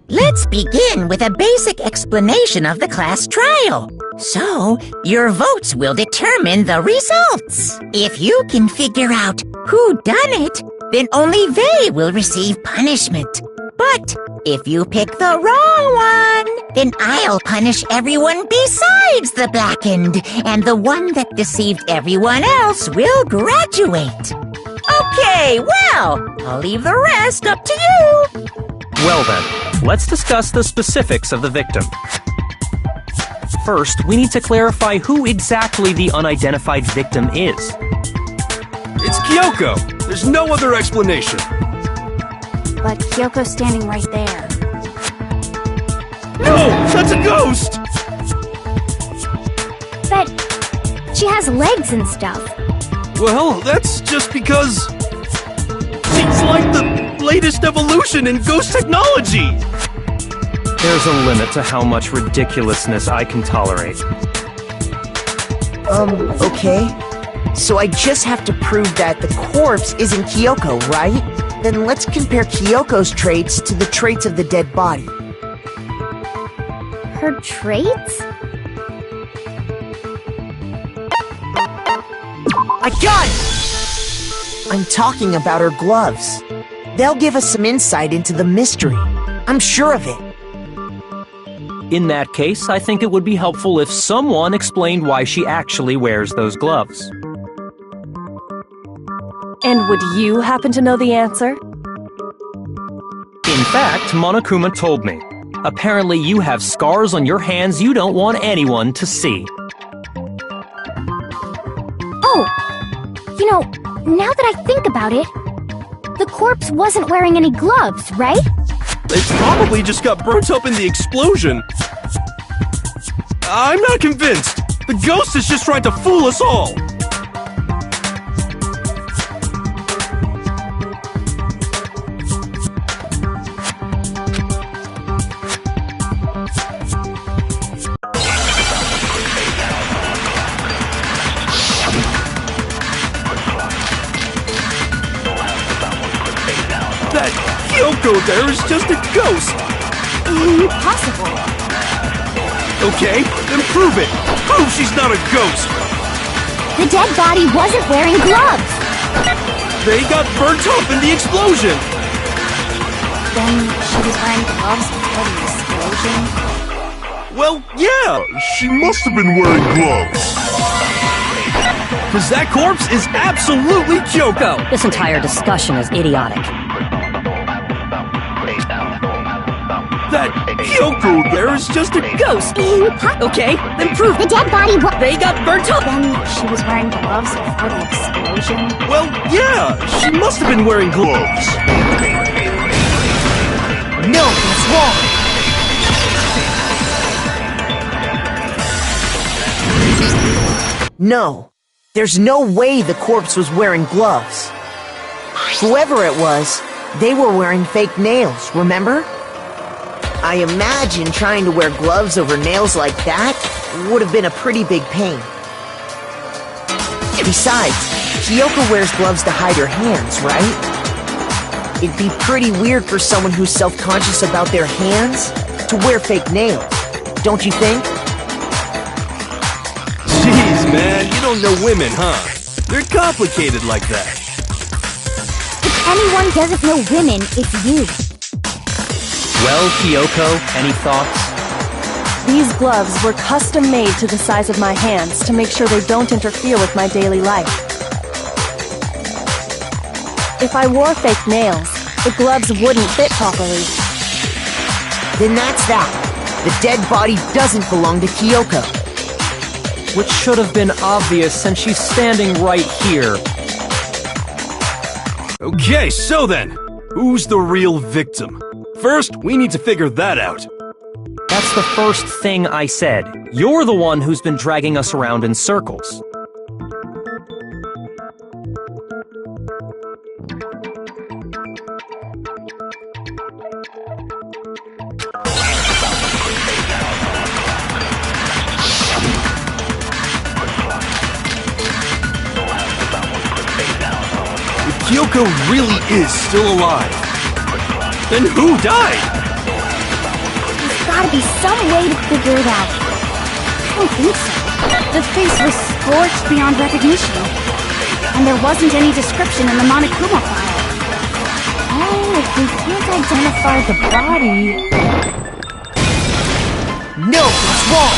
Let's begin with a basic explanation of the class trial. So, your votes will determine the results. If you can figure out who done it, then only they will receive punishment. But if you pick the wrong one, then I'll punish everyone besides the blackened, and the one that deceived everyone else will graduate. Okay, well, I'll leave the rest up to you. Well then, let's discuss the specifics of the victim. First, we need to clarify who exactly the unidentified victim is. It's Kyoko! There's no other explanation! But Kyoko's standing right there. No! That's a ghost! But she has legs and stuff. Well, that's just because... she's like the latest evolution in ghost technology! There's a limit to how much ridiculousness I can tolerate. Okay. So I just have to prove that the corpse isn't Kyoko, right? Then let's compare Kyoko's traits to the traits of the dead body. Her traits? I got it! I'm talking about her gloves. They'll give us some insight into the mystery. I'm sure of it. In that case, I think it would be helpful if someone explained why she actually wears those gloves. And would you happen to know the answer? In fact, Monokuma told me. Apparently you have scars on your hands you don't want anyone to see. Oh! You know, now that I think about it, the corpse wasn't wearing any gloves, right? It probably just got burnt up in the explosion. I'm not convinced. The ghost is just trying to fool us all. That Kyoko there is just a ghost! Impossible. Okay, then prove it! Prove she's not a ghost! The dead body wasn't wearing gloves. They got burnt up in the explosion! Then she was wearing gloves before the explosion. Well, yeah! She must have been wearing gloves. Because that corpse is absolutely Kyoko! This entire discussion is idiotic. That Kyoko there is just a ghost! Okay, then prove The dead body they got burnt up! Then she was wearing gloves before the explosion. Well, yeah! She must have been wearing gloves! No, that's wrong! No. There's no way the corpse was wearing gloves. Whoever it was, they were wearing fake nails, remember? I imagine trying to wear gloves over nails like that would have been a pretty big pain. Besides, Kyoko wears gloves to hide her hands, right? It'd be pretty weird for someone who's self-conscious about their hands to wear fake nails, don't you think? Jeez, man, you don't know women, huh? They're complicated like that. If anyone doesn't know women, it's you. Well, Kyoko, any thoughts? These gloves were custom made to the size of my hands to make sure they don't interfere with my daily life. If I wore fake nails, the gloves wouldn't fit properly. Then that's that. The dead body doesn't belong to Kyoko. Which should have been obvious since she's standing right here. Okay, so then, who's the real victim? First, we need to figure that out. That's the first thing I said. You're the one who's been dragging us around in circles. If Kyoko really is still alive, then who died? There's gotta be some way to figure it out. I don't think so. The face was scorched beyond recognition. And there wasn't any description in the Monokuma file. Oh, if we can't identify the body... No, it's wrong!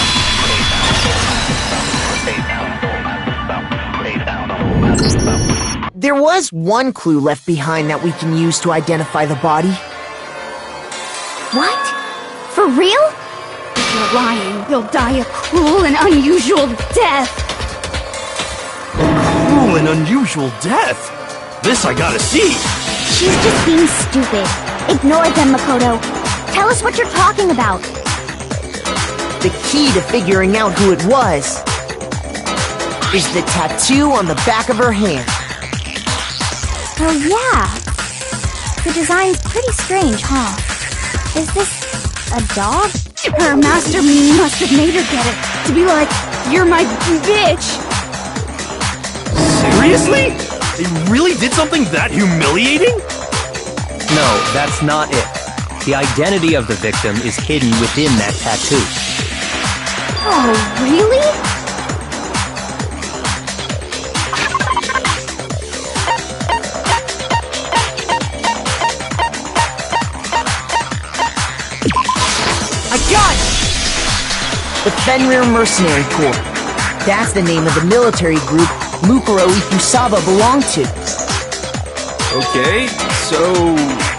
There was one clue left behind that we can use to identify the body. What? For real? If you're lying, you'll die a cruel and unusual death. Cruel and unusual death? This I gotta see! She's just being stupid. Ignore them, Makoto. Tell us what you're talking about. The key to figuring out who it was is the tattoo on the back of her hand. Oh, yeah. The design's pretty strange, huh? Is this a dog? Her master must have made her get it. To be like, you're my bitch. Seriously? They really did something that humiliating? No, that's not it. The identity of the victim is hidden within that tattoo. Oh, really? I got it! The Fenrir Mercenary Corps. That's the name of the military group Mukuro Ikusaba belonged to. Okay, so...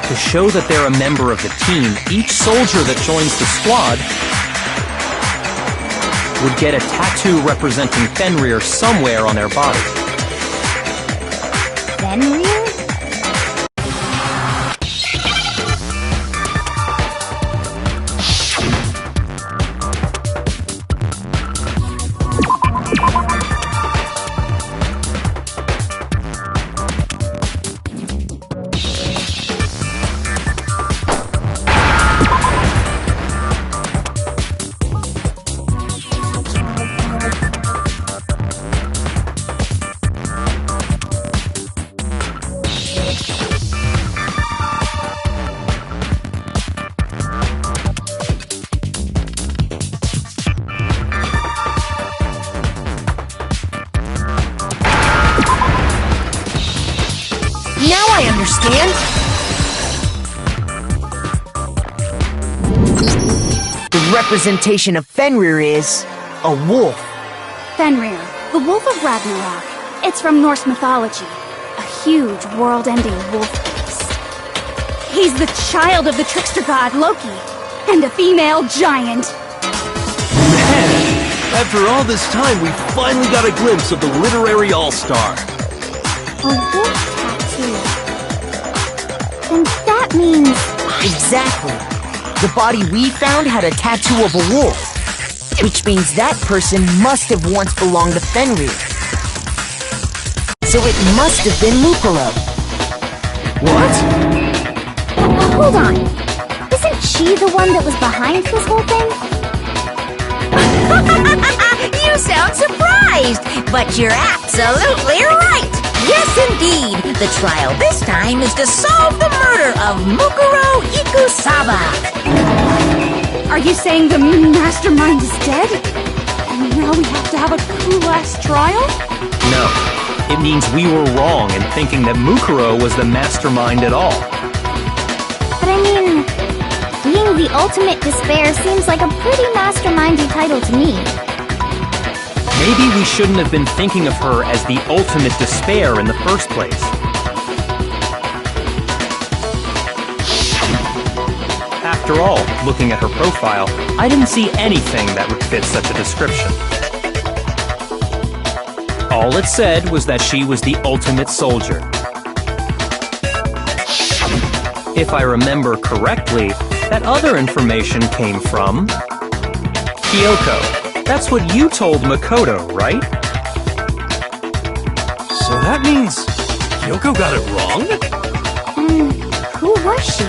To show that they're a member of the team, each soldier that joins the squad would get a tattoo representing Fenrir somewhere on their body. Fenrir? Now I understand! The representation of Fenrir is a wolf. Fenrir, the Wolf of Ragnarok. It's from Norse mythology. A huge, world-ending wolf beast. He's the child of the trickster god Loki, and a female giant. Man! After all this time, we finally got a glimpse of the literary all-star. A wolf tattoo. Then that means... Exactly. The body we found had a tattoo of a wolf, which means that person must have once belonged to Fenrir. So it must have been Mukuro. What? Hold on. Isn't she the one that was behind this whole thing? You sound surprised, but you're absolutely right. Yes, indeed. The trial this time is to solve the murder of Mukuro Ikusaba. Are you saying the mastermind is dead? And now we have to have a coup-last trial? No. It means we were wrong in thinking that Mukuro was the mastermind at all. But I mean, being the ultimate despair seems like a pretty mastermindy title to me. Maybe we shouldn't have been thinking of her as the ultimate despair in the first place. After all, looking at her profile, I didn't see anything that would fit such a description. All it said was that she was the ultimate soldier. If I remember correctly, that other information came from Kyoko. That's what you told Makoto, right? So that means Kyoko got it wrong? Who was she?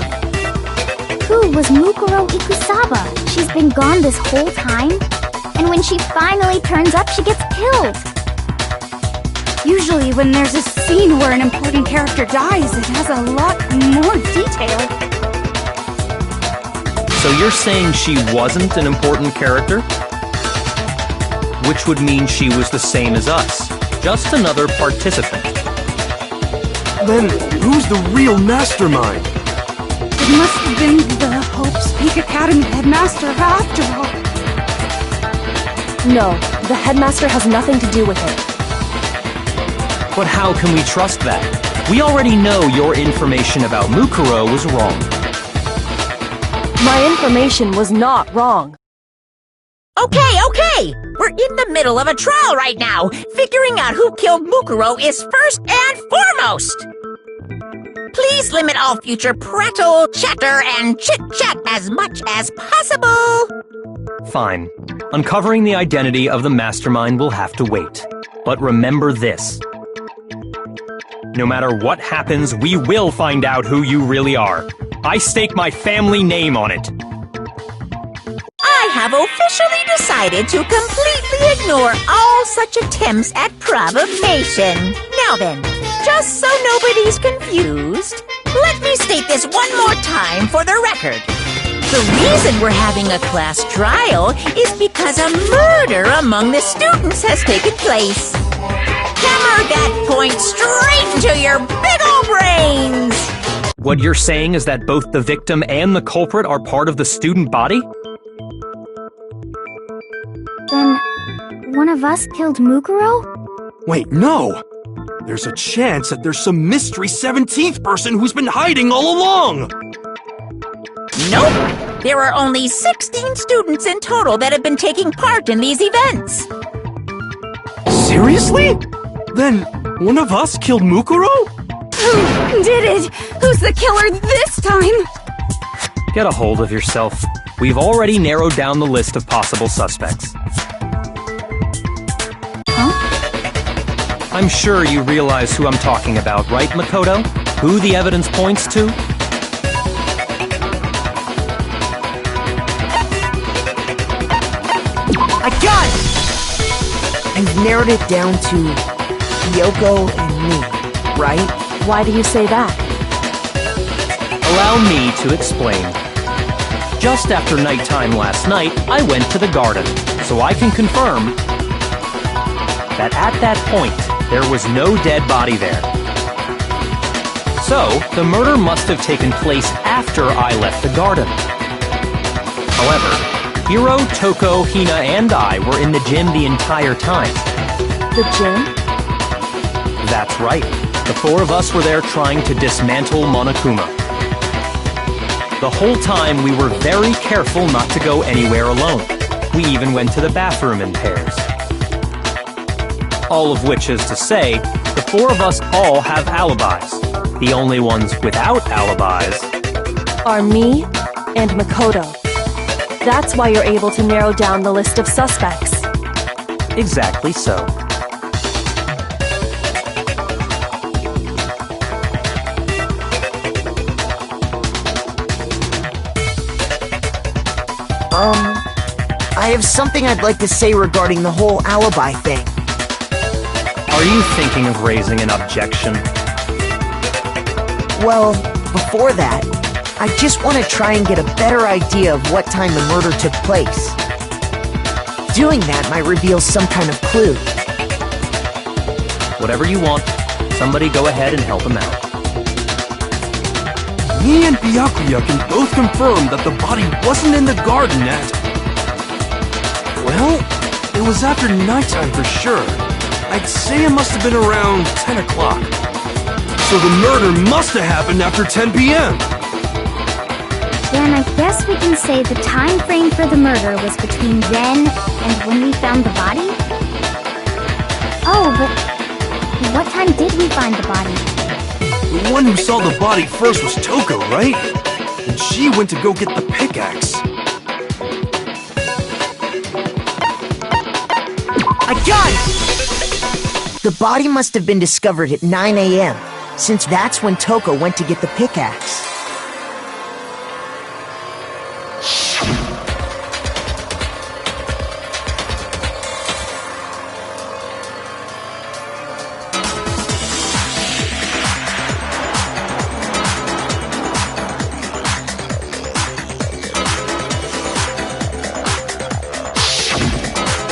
Who was Mukuro Ikusaba? She's been gone this whole time? And when she finally turns up, she gets killed. Usually when there's a scene where an important character dies, it has a lot more detail. So you're saying she wasn't an important character? Which would mean she was the same as us, just another participant. Then who's the real mastermind? It must have been the Hope's Peak Academy headmaster after all. No, the headmaster has nothing to do with it. But how can we trust that? We already know your information about Mukuro was wrong. My information was not wrong. Okay. We're in the middle of a trial right now. Figuring out who killed Mukuro is first and foremost. Please limit all future prattle, chatter, and chit-chat as much as possible. Fine. Uncovering the identity of the mastermind will have to wait. But remember this. No matter what happens, we will find out who you really are. I stake my family name on it. I have officially decided to completely ignore all such attempts at provocation. Now then, just so nobody's confused, let me state this one more time for the record. The reason we're having a class trial is because a murder among the students has taken place. Hammer that point straight into your big ol' brains! What you're saying is that both the victim and the culprit are part of the student body? Then, one of us killed Mukuro? Wait, no! There's a chance that there's some mystery 17th person who's been hiding all along! Nope! There are only 16 students in total that have been taking part in these events. Seriously? Then, one of us killed Mukuro? Who did it? Who's the killer this time? Get a hold of yourself. We've already narrowed down the list of possible suspects. I'm sure you realize who I'm talking about, right, Makoto? Who the evidence points to? I got it! You've narrowed it down to Kyoko and me, right? Why do you say that? Allow me to explain. Just after nighttime last night, I went to the garden, so I can confirm that at that point, there was no dead body there. So, the murder must have taken place after I left the garden. However, Hiro, Toko, Hina, and I were in the gym the entire time. The gym? That's right. The four of us were there trying to dismantle Monokuma. The whole time we were very careful not to go anywhere alone. We even went to the bathroom in pairs. All of which is to say, the four of us all have alibis. The only ones without alibis Are me and Makoto. That's why you're able to narrow down the list of suspects. Exactly so. I have something I'd like to say regarding the whole alibi thing. Are you thinking of raising an objection? Well, before that, I just want to try and get a better idea of what time the murder took place. Doing that might reveal some kind of clue. Whatever you want, somebody go ahead and help him out. Me and Byakuya can both confirm that the body wasn't in the garden at... Well, it was after nighttime for sure. I'd say it must have been around 10 o'clock. So the murder must have happened after 10 p.m. Then I guess we can say the time frame for the murder was between then and when we found the body? Oh, but what time did we find the body? The one who saw the body first was Toko, right? And she went to go get the pickaxe. I got it! The body must have been discovered at 9 a.m., since that's when Toko went to get the pickaxe.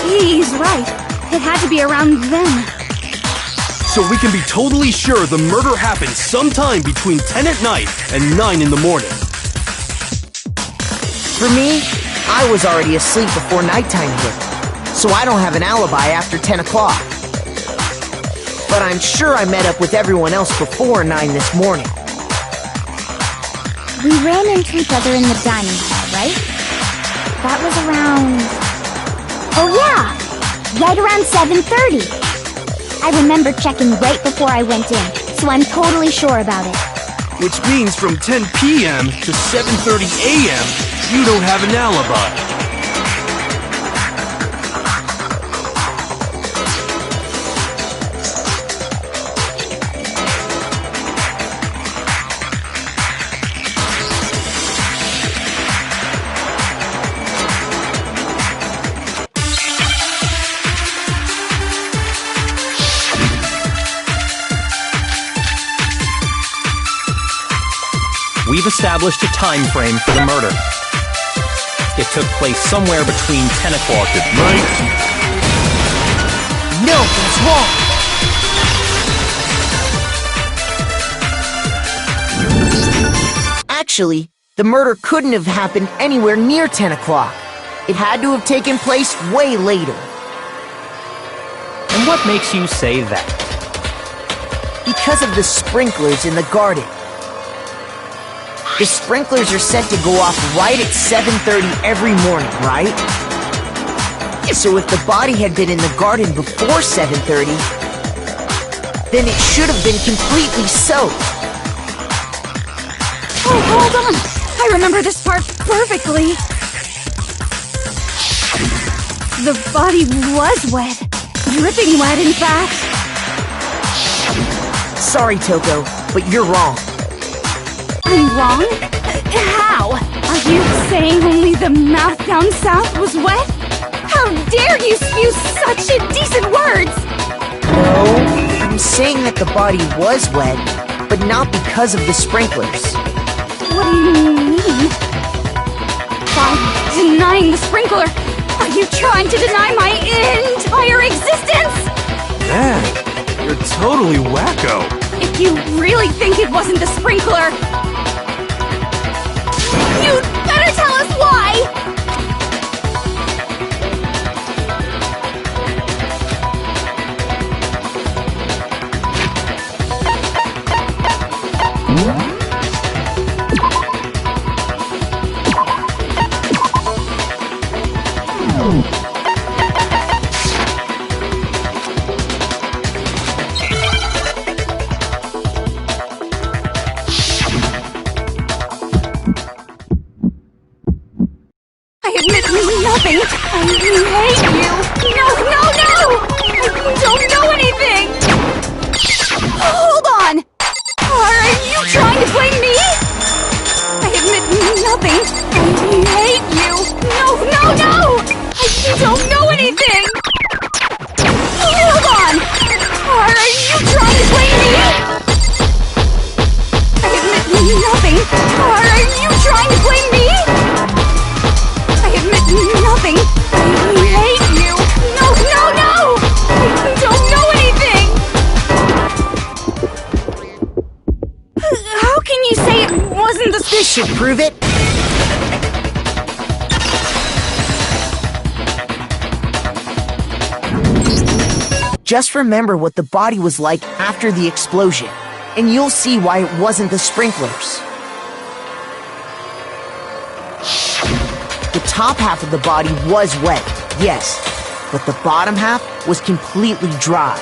He's right. It had to be around then. So we can be totally sure the murder happened sometime between 10 at night and 9 in the morning. For me, I was already asleep before nighttime hit, so I don't have an alibi after 10 o'clock. But I'm sure I met up with everyone else before 9 this morning. We ran into each other in the dining hall, right? That was around... Oh yeah! Right around 7:30. I remember checking right before I went in, so I'm totally sure about it. Which means from 10 p.m. to 7:30 a.m., you don't have an alibi. We've established a time frame for the murder. It took place somewhere between 10 o'clock at night. No, that's wrong! Actually, the murder couldn't have happened anywhere near 10 o'clock. It had to have taken place way later. And what makes you say that? Because of the sprinklers in the garden. The sprinklers are set to go off right at 7:30 every morning, right? So if the body had been in the garden before 7:30, then it should have been completely soaked. Oh, hold on! I remember this part perfectly! The body was wet. Dripping wet, in fact. Sorry, Toko, but you're wrong. I'm wrong? How? Are you saying only the mouth down south was wet? How dare you spew such indecent words! No, I'm saying that the body was wet, but not because of the sprinklers. What do you mean? By denying the sprinkler, are you trying to deny my entire existence? Man, you're totally wacko. If you really think it wasn't the sprinkler, you'd better tell us why! Nothing. I hate you. No, no, no! You don't know anything! Hold on! Are you trying to blame me? I admit nothing. I hate you. No, no, no! You don't know anything! Hold on! Are you trying to blame me? I admit nothing. I hate you. No, no, no! I don't know anything! How can you say it wasn't the This should prove it. Just remember what the body was like after the explosion, and you'll see why it wasn't the sprinklers. The top half of the body was wet, yes, but the bottom half was completely dry.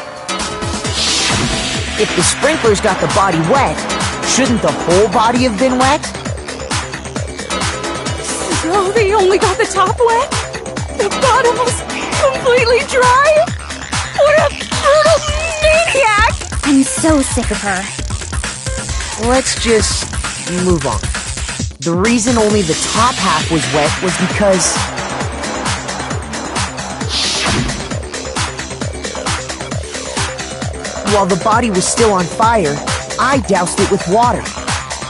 If the sprinklers got the body wet, shouldn't the whole body have been wet? So they only got the top wet? The bottom was completely dry? What a brutal maniac! I'm so sick of her. Let's just move on. The reason only the top half was wet was because while the body was still on fire, I doused it with water.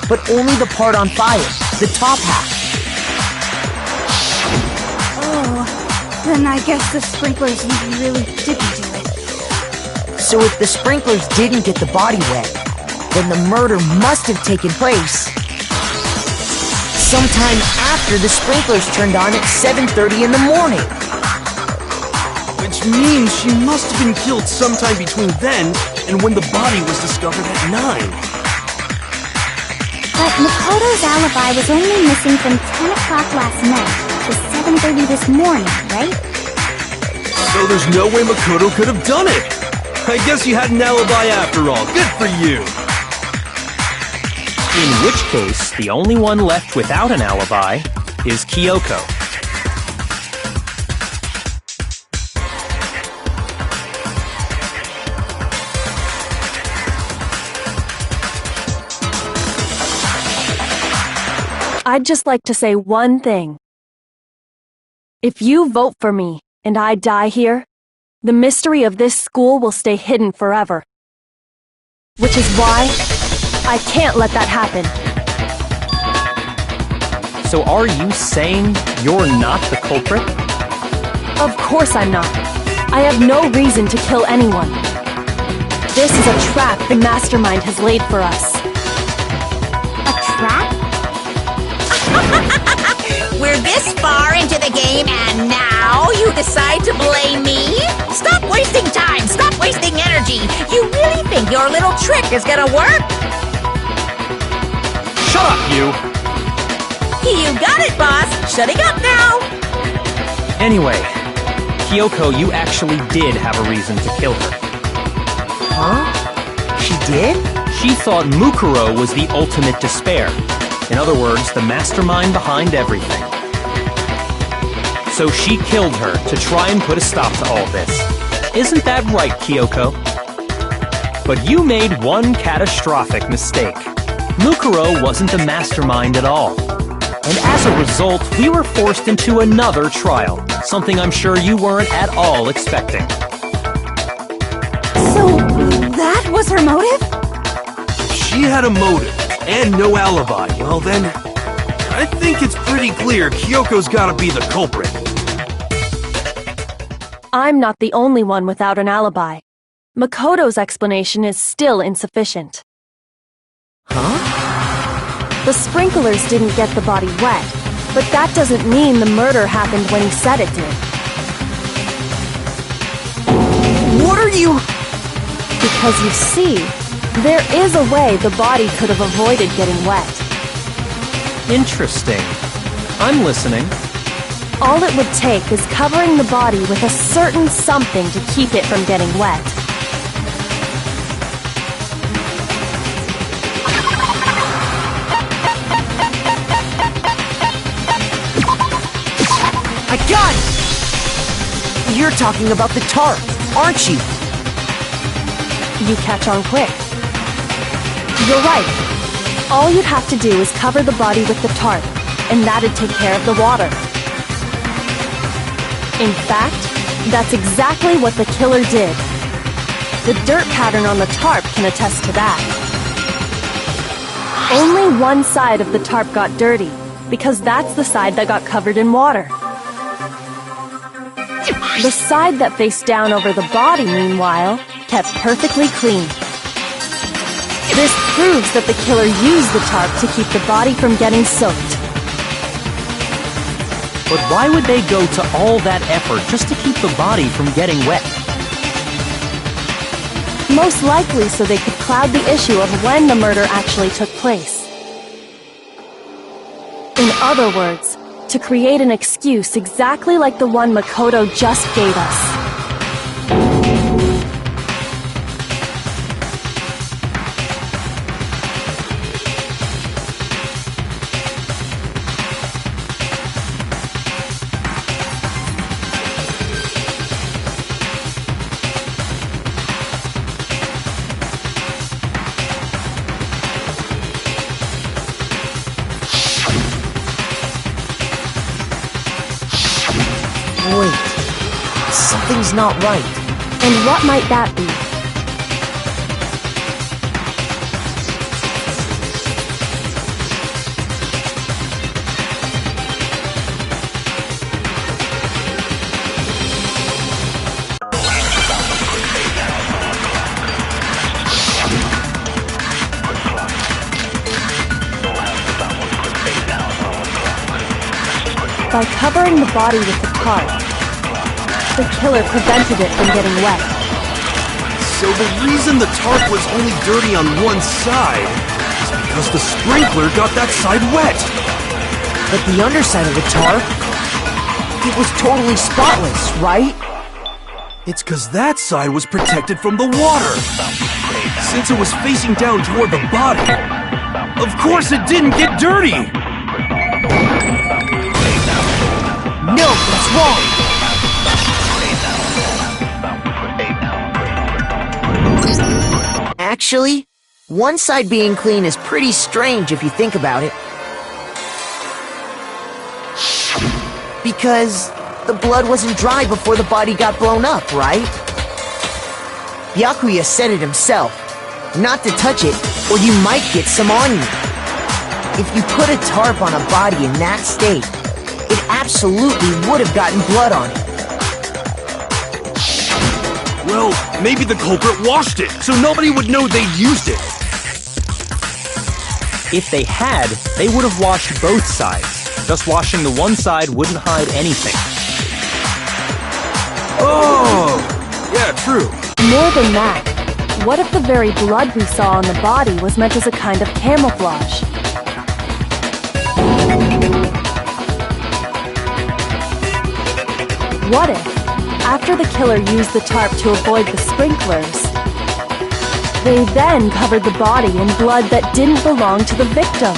But only the part on fire, the top half. Oh, then I guess the sprinklers really didn't do it. So if the sprinklers didn't get the body wet, then the murder must have taken place sometime after the sprinklers turned on at 7:30 in the morning. Which means she must have been killed sometime between then and when the body was discovered at 9. But Makoto's alibi was only missing from 10 o'clock last night to 7:30 this morning, right? So there's no way Makoto could have done it! I guess you had an alibi after all. Good for you! In which case, the only one left without an alibi is Kyoko. I'd just like to say one thing. If you vote for me and I die here, the mystery of this school will stay hidden forever. Which is why I can't let that happen. So are you saying you're not the culprit? Of course I'm not. I have no reason to kill anyone. This is a trap the mastermind has laid for us. A trap? We're this far into the game and now you decide to blame me? Stop wasting time! Stop wasting energy! You really think your little trick is gonna work? Shut up, you! You got it, boss! Shutting up now! Anyway, Kyoko, you actually did have a reason to kill her. Huh? She did? She thought Mukuro was the ultimate despair. In other words, the mastermind behind everything. So she killed her to try and put a stop to all this. Isn't that right, Kyoko? But you made one catastrophic mistake. Mukuro wasn't the mastermind at all. And as a result, we were forced into another trial, something I'm sure you weren't at all expecting. So, that was her motive? She had a motive and no alibi. Well then, I think it's pretty clear Kyoko's gotta be the culprit. I'm not the only one without an alibi. Makoto's explanation is still insufficient. Huh? The sprinklers didn't get the body wet, but that doesn't mean the murder happened when he said it did. What are you... Because you see, there is a way the body could have avoided getting wet. Interesting. I'm listening. All it would take is covering the body with a certain something to keep it from getting wet. I got it! You're talking about the tarp, aren't you? You catch on quick. You're right. All you'd have to do is cover the body with the tarp, and that'd take care of the water. In fact, that's exactly what the killer did. The dirt pattern on the tarp can attest to that. Only one side of the tarp got dirty, because that's the side that got covered in water. The side that faced down over the body, meanwhile, kept perfectly clean. This proves that the killer used the tarp to keep the body from getting soaked. But why would they go to all that effort just to keep the body from getting wet? Most likely so they could cloud the issue of when the murder actually took place. In other words, to create an excuse exactly like the one Makoto just gave us. Wait, something's not right. And what might that be? By covering the body with the tarp, the killer prevented it from getting wet. So the reason the tarp was only dirty on one side is because the sprinkler got that side wet. But the underside of the tarp, it was totally spotless, right? It's because that side was protected from the water. Since it was facing down toward the body, of course it didn't get dirty. No, that's wrong! Actually, one side being clean is pretty strange if you think about it. Because the blood wasn't dry before the body got blown up, right? Byakuya said it himself. Not to touch it, or you might get some on you. If you put a tarp on a body in that state, it absolutely would have gotten blood on it. Well, maybe the culprit washed it, so nobody would know they'd used it. If they had, they would have washed both sides. Just washing the one side wouldn't hide anything. Oh, yeah, true. More than that, what if the very blood we saw on the body was meant as a kind of camouflage? What if, after the killer used the tarp to avoid the sprinklers, they then covered the body in blood that didn't belong to the victim?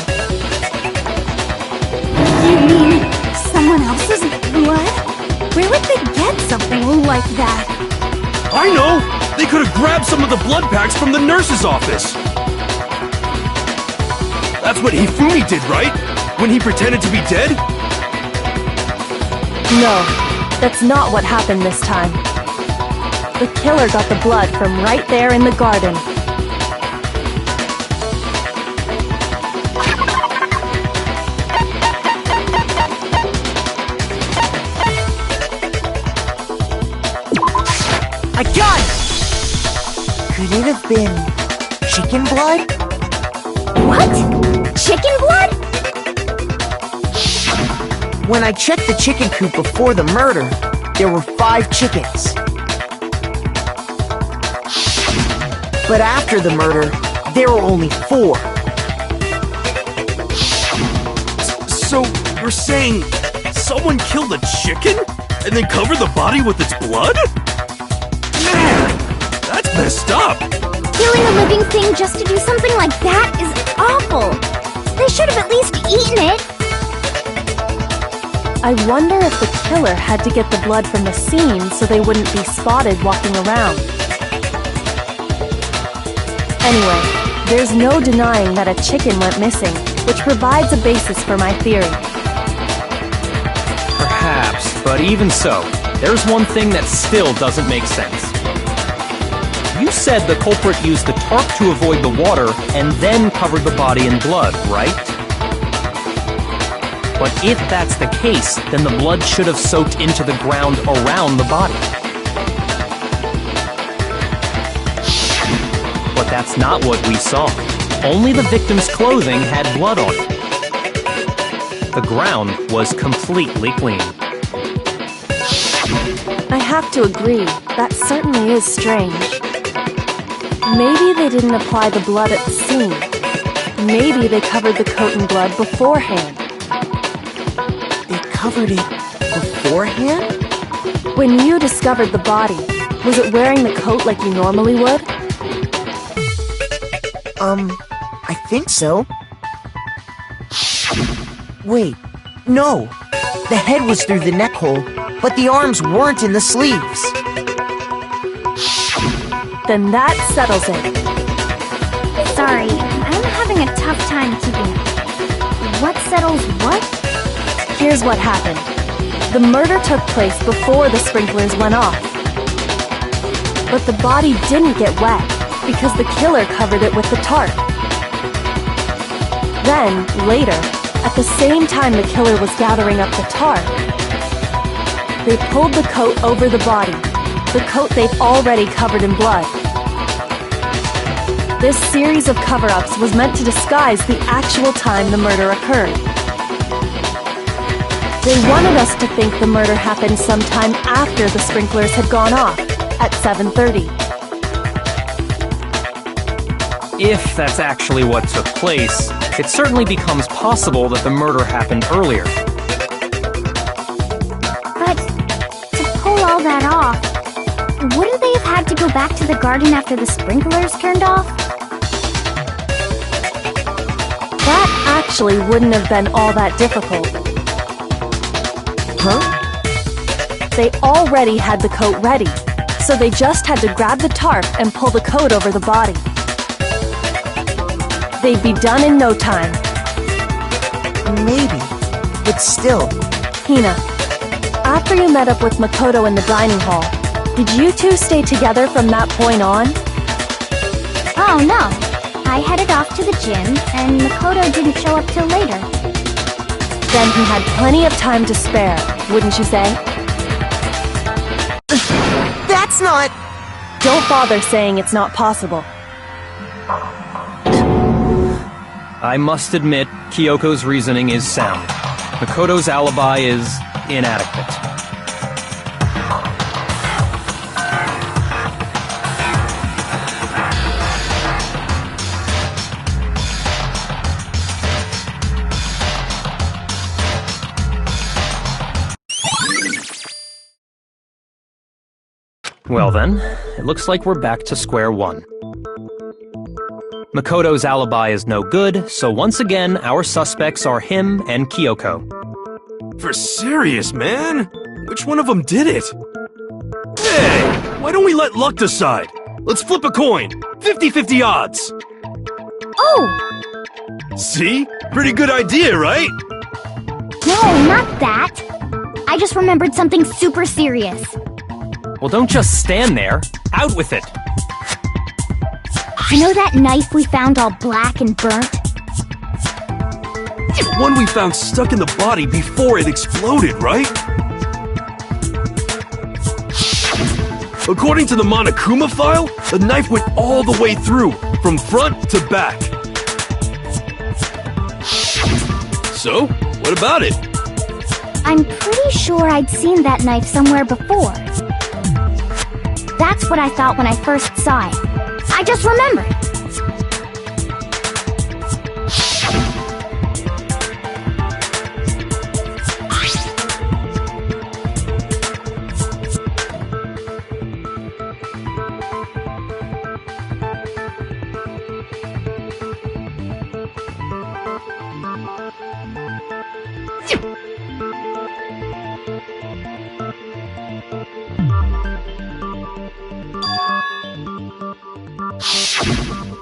You mean someone else's blood? Where would they get something like that? I know! They could have grabbed some of the blood packs from the nurse's office. That's what Hifumi did, right? When he pretended to be dead? No, that's not what happened this time. The killer got the blood from right there in the garden. I got it! Could it have been chicken blood? What? Chicken blood? When I checked the chicken coop before the murder, there were 5 chickens. But after the murder, there were only 4. So, you're saying someone killed a chicken and then covered the body with its blood? Man, that's messed up. Killing a living thing just to do something like that is awful. They should have at least eaten it. I wonder if the killer had to get the blood from the scene so they wouldn't be spotted walking around. Anyway, there's no denying that a chicken went missing, which provides a basis for my theory. Perhaps, but even so, there's one thing that still doesn't make sense. You said the culprit used the tarp to avoid the water and then covered the body in blood, right? But if that's the case, then the blood should have soaked into the ground around the body. But that's not what we saw. Only the victim's clothing had blood on it. The ground was completely clean. I have to agree, that certainly is strange. Maybe they didn't apply the blood at the scene. Maybe they covered the coat in blood beforehand. They covered it beforehand? When you discovered the body, was it wearing the coat like you normally would? I think so. Wait, no. The head was through the neck hole, but the arms weren't in the sleeves. Then that settles it. Sorry, I'm having a tough time keeping up. What settles what? Here's what happened. The murder took place before the sprinklers went off. But the body didn't get wet because the killer covered it with the tarp. Then, later, at the same time the killer was gathering up the tarp, they pulled the coat over the body, the coat they'd already covered in blood. This series of cover-ups was meant to disguise the actual time the murder occurred. They wanted us to think the murder happened sometime after the sprinklers had gone off, at 7:30. If that's actually what took place, it certainly becomes possible that the murder happened earlier. But to pull all that off, wouldn't they have had to go back to the garden after the sprinklers turned off? That actually wouldn't have been all that difficult. Huh? They already had the coat ready, so they just had to grab the tarp and pull the coat over the body. They'd be done in no time. Maybe, but still. Hina, after you met up with Makoto in the dining hall, did you two stay together from that point on? Oh no, I headed off to the gym, and Makoto didn't show up till later. Then he had plenty of time to spare, wouldn't you say? That's not... Don't bother saying it's not possible. I must admit, Kyoko's reasoning is sound. Makoto's alibi is inadequate. Well then, it looks like we're back to square one. Makoto's alibi is no good, so once again, our suspects are him and Kyoko. For serious, man? Which one of them did it? Hey, why don't we let luck decide? Let's flip a coin. 50-50 odds. Oh! See? Pretty good idea, right? No, not that. I just remembered something super serious. Well, don't just stand there. Out with it. You know that knife we found all black and burnt? One we found stuck in the body before it exploded, right? According to the Monokuma file, the knife went all the way through, from front to back. So, what about it? I'm pretty sure I'd seen that knife somewhere before. That's what I thought when I first saw it. I just remembered.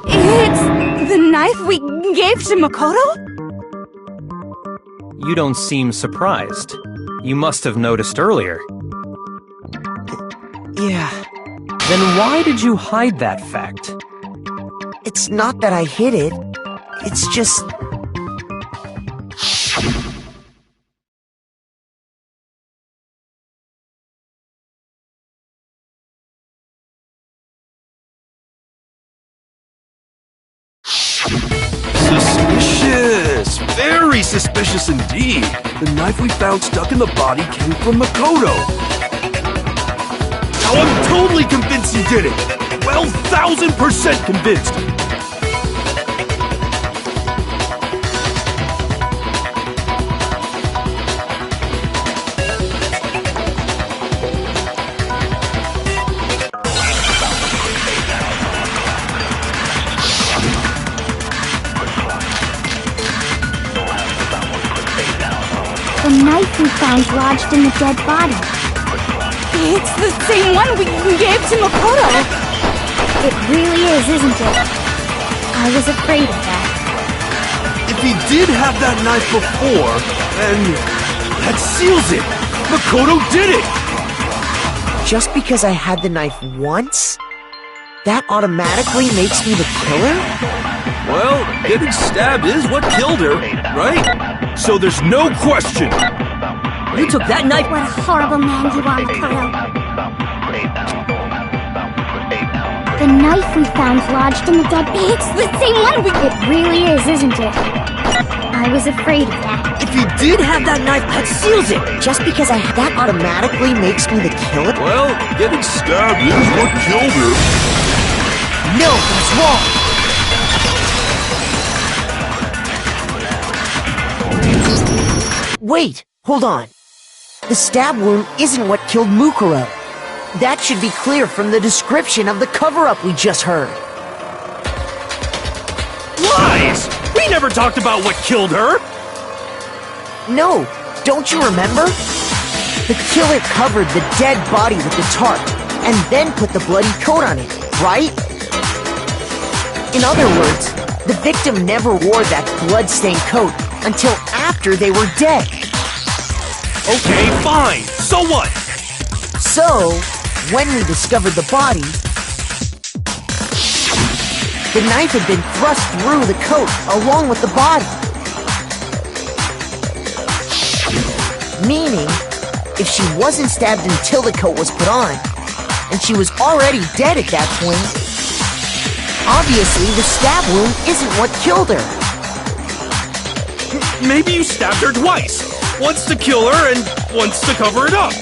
It's the knife we gave to Makoto? You don't seem surprised. You must have noticed earlier. Yeah. Then why did you hide that fact? It's not that I hid it. It's just... Suspicious! Very suspicious indeed. The knife we found stuck in the body came from Makoto. Now I'm totally convinced he did it. 12,000% convinced. The knife we found lodged in the dead body. It's the same one we gave to Makoto! It really is, isn't it? I was afraid of that. If he did have that knife before, then that seals it. Makoto did it. Just because I had the knife once? That automatically makes me the killer? Well, getting stabbed is what killed her, right? So there's no question. You took that knife. What a horrible man you are, Makoto. The knife we found lodged in the dead body. It's the same one we... It really is, isn't it? I was afraid of that. If you did have that knife, that seals it. Just because I had that automatically makes me the killer? Well, getting stabbed is what killed her. No, he's wrong! Wait, hold on. The stab wound isn't what killed Mukuro. That should be clear from the description of the cover-up we just heard. Lies! We never talked about what killed her! No, don't you remember? The killer covered the dead body with the tarp, and then put the bloody coat on it, right? In other words, the victim never wore that blood-stained coat until after they were dead. Okay, fine. So what? So, when we discovered the body, the knife had been thrust through the coat along with the body. Meaning, if she wasn't stabbed until the coat was put on, and she was already dead at that point, obviously the stab wound isn't what killed her. Maybe you stabbed her twice. Once to kill her and once to cover it up.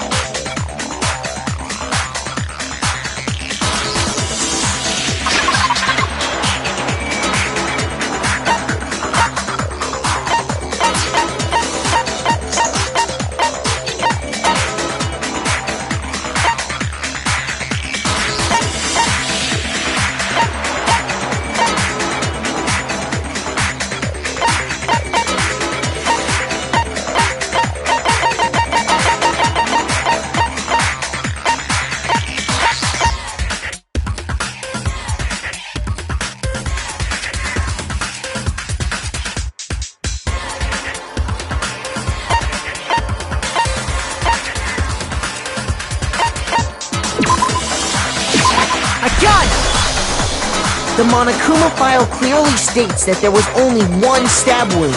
The Monokuma file clearly states that there was only one stab wound.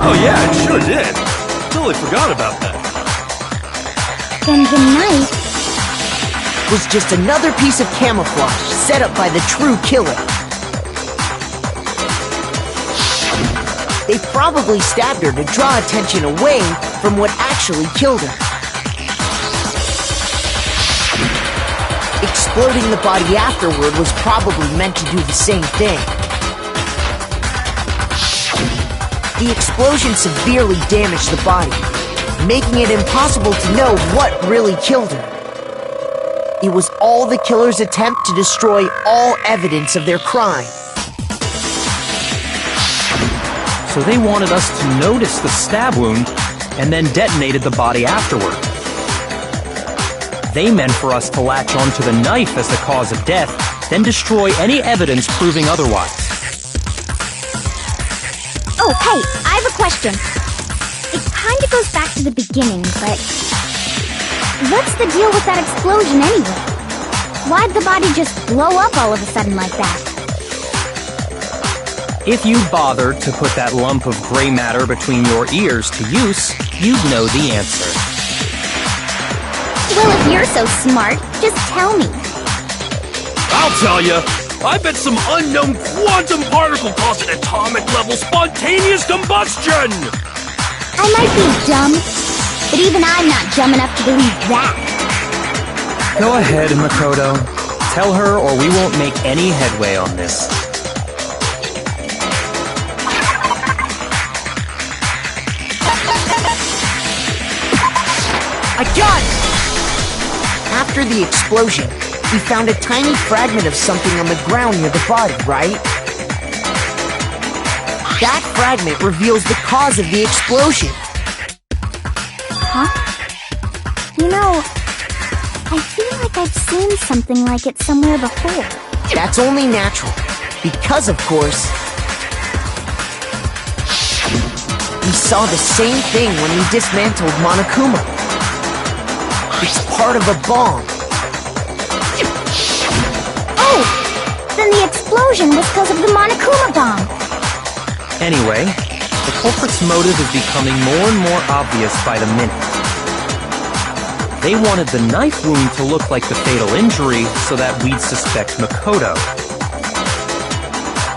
Oh yeah, it sure did. Totally forgot about that. Then the knife... was just another piece of camouflage set up by the true killer. They probably stabbed her to draw attention away from what actually killed her. Exploding the body afterward was probably meant to do the same thing. The explosion severely damaged the body, making it impossible to know what really killed her. It was all the killer's attempt to destroy all evidence of their crime. So they wanted us to notice the stab wound and then detonated the body afterward. They meant for us to latch onto the knife as the cause of death, then destroy any evidence proving otherwise. Oh, hey, I have a question. It kinda goes back to the beginning, but... what's the deal with that explosion anyway? Why'd the body just blow up all of a sudden like that? If you bothered to put that lump of gray matter between your ears to use, you'd know the answer. Well, if you're so smart, just tell me. I'll tell you. I bet some unknown quantum particle caused an atomic-level spontaneous combustion! I might be dumb, but even I'm not dumb enough to believe that. Go ahead, Makoto. Tell her or we won't make any headway on this. I got it! After the explosion, we found a tiny fragment of something on the ground near the body, right? That fragment reveals the cause of the explosion. Huh? You know, I feel like I've seen something like it somewhere before. That's only natural, because of course, we saw the same thing when we dismantled Monokuma. It's part of a bomb. Oh! Then the explosion was because of the Monokuma bomb. Anyway, the culprit's motive is becoming more and more obvious by the minute. They wanted the knife wound to look like the fatal injury so that we'd suspect Makoto.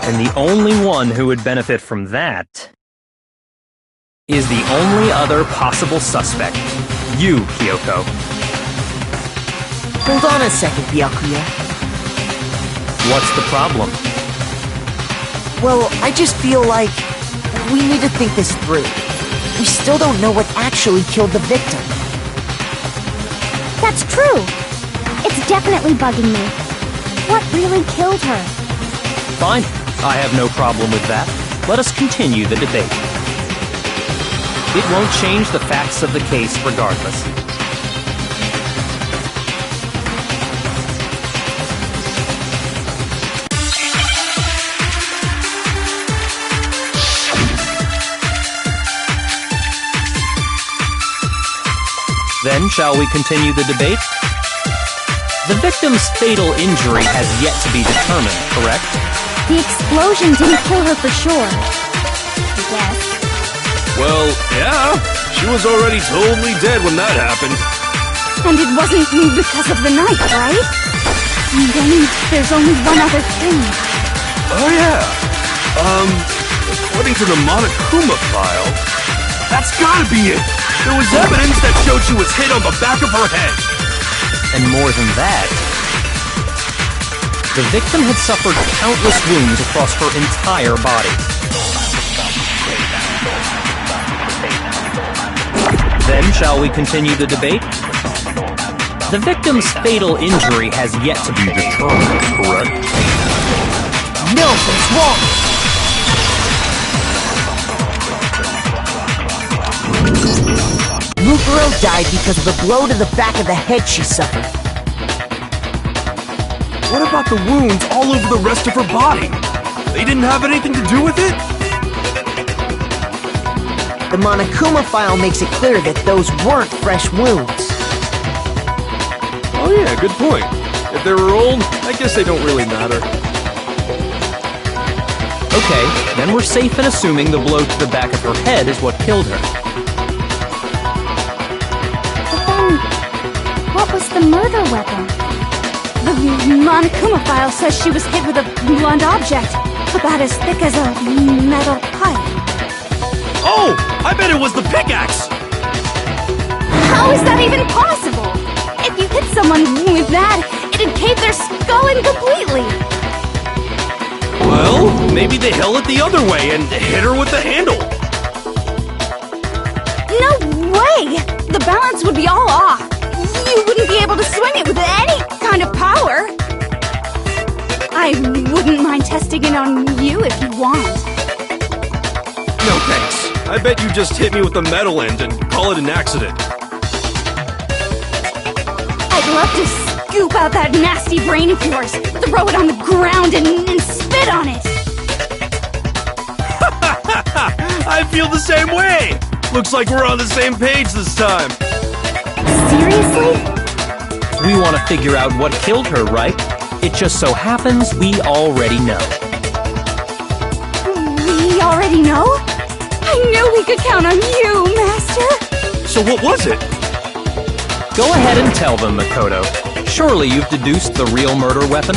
And the only one who would benefit from that is the only other possible suspect, you, Kyoko. Hold on a second, Byakuya. What's the problem? Well, I just feel like we need to think this through. We still don't know what actually killed the victim. That's true. It's definitely bugging me. What really killed her? Fine. I have no problem with that. Let us continue the debate. It won't change the facts of the case regardless. Then, shall we continue the debate? The victim's fatal injury has yet to be determined, correct? The explosion didn't kill her for sure. I guess. Well, yeah. She was already totally dead when that happened. And it wasn't because of the knife, right? And then there's only one other thing. Oh, yeah. According to the Monokuma file, that's gotta be it. There was evidence that showed she was hit on the back of her head. And more than that, the victim had suffered countless wounds across her entire body. Then, shall we continue the debate? The victim's fatal injury has yet to be determined, correct? No, it's wrong! Mukuro died because of the blow to the back of the head she suffered. What about the wounds all over the rest of her body? They didn't have anything to do with it? The Monokuma file makes it clear that those weren't fresh wounds. Oh yeah, good point. If they were old, I guess they don't really matter. Okay, then we're safe in assuming the blow to the back of her head is what killed her. But then, what was the murder weapon? The Monokuma file says she was hit with a blunt object, about as thick as a metal pipe. Oh! I bet it was the pickaxe! How is that even possible? If you hit someone with that, it'd cave their skull in completely. Well, maybe they held it the other way and hit her with the handle. No way! The balance would be all off. You wouldn't be able to swing it with any kind of power. I wouldn't mind testing it on you if you want. No thanks. I bet you just hit me with the metal end and call it an accident. I'd love to scoop out that nasty brain of yours, throw it on the ground and spit on it. I feel the same way! Looks like we're on the same page this time. Seriously? We want to figure out what killed her, right? It just so happens we already know. We already know? I knew we could count on you, Master! So what was it? Go ahead and tell them, Makoto. Surely you've deduced the real murder weapon?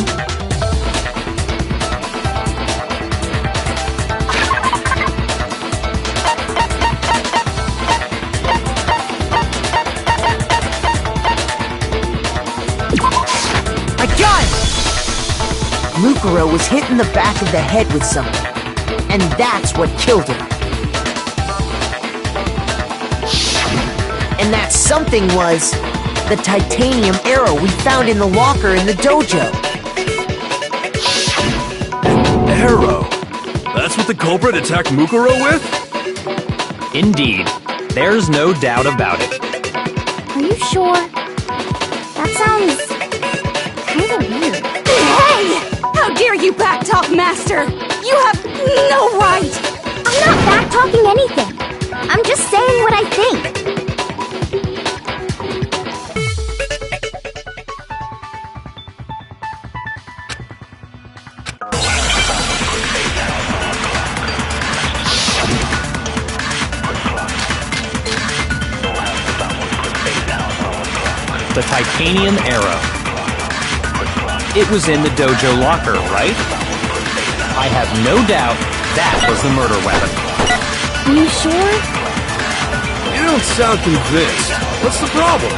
I got it! Mukuro was hit in the back of the head with something, and that's what killed her. And that something was the titanium arrow we found in the locker in the dojo. An arrow? That's what the culprit attacked Mukuro with? Indeed. There's no doubt about it. Are you sure? That sounds kinda weird. Hey! How dare you backtalk, Master! You have no right! I'm not back-talking anything. I'm just saying what I think. The titanium arrow. It was in the dojo locker, right? I have no doubt that was the murder weapon. Are you sure? You don't sound convinced. What's the problem?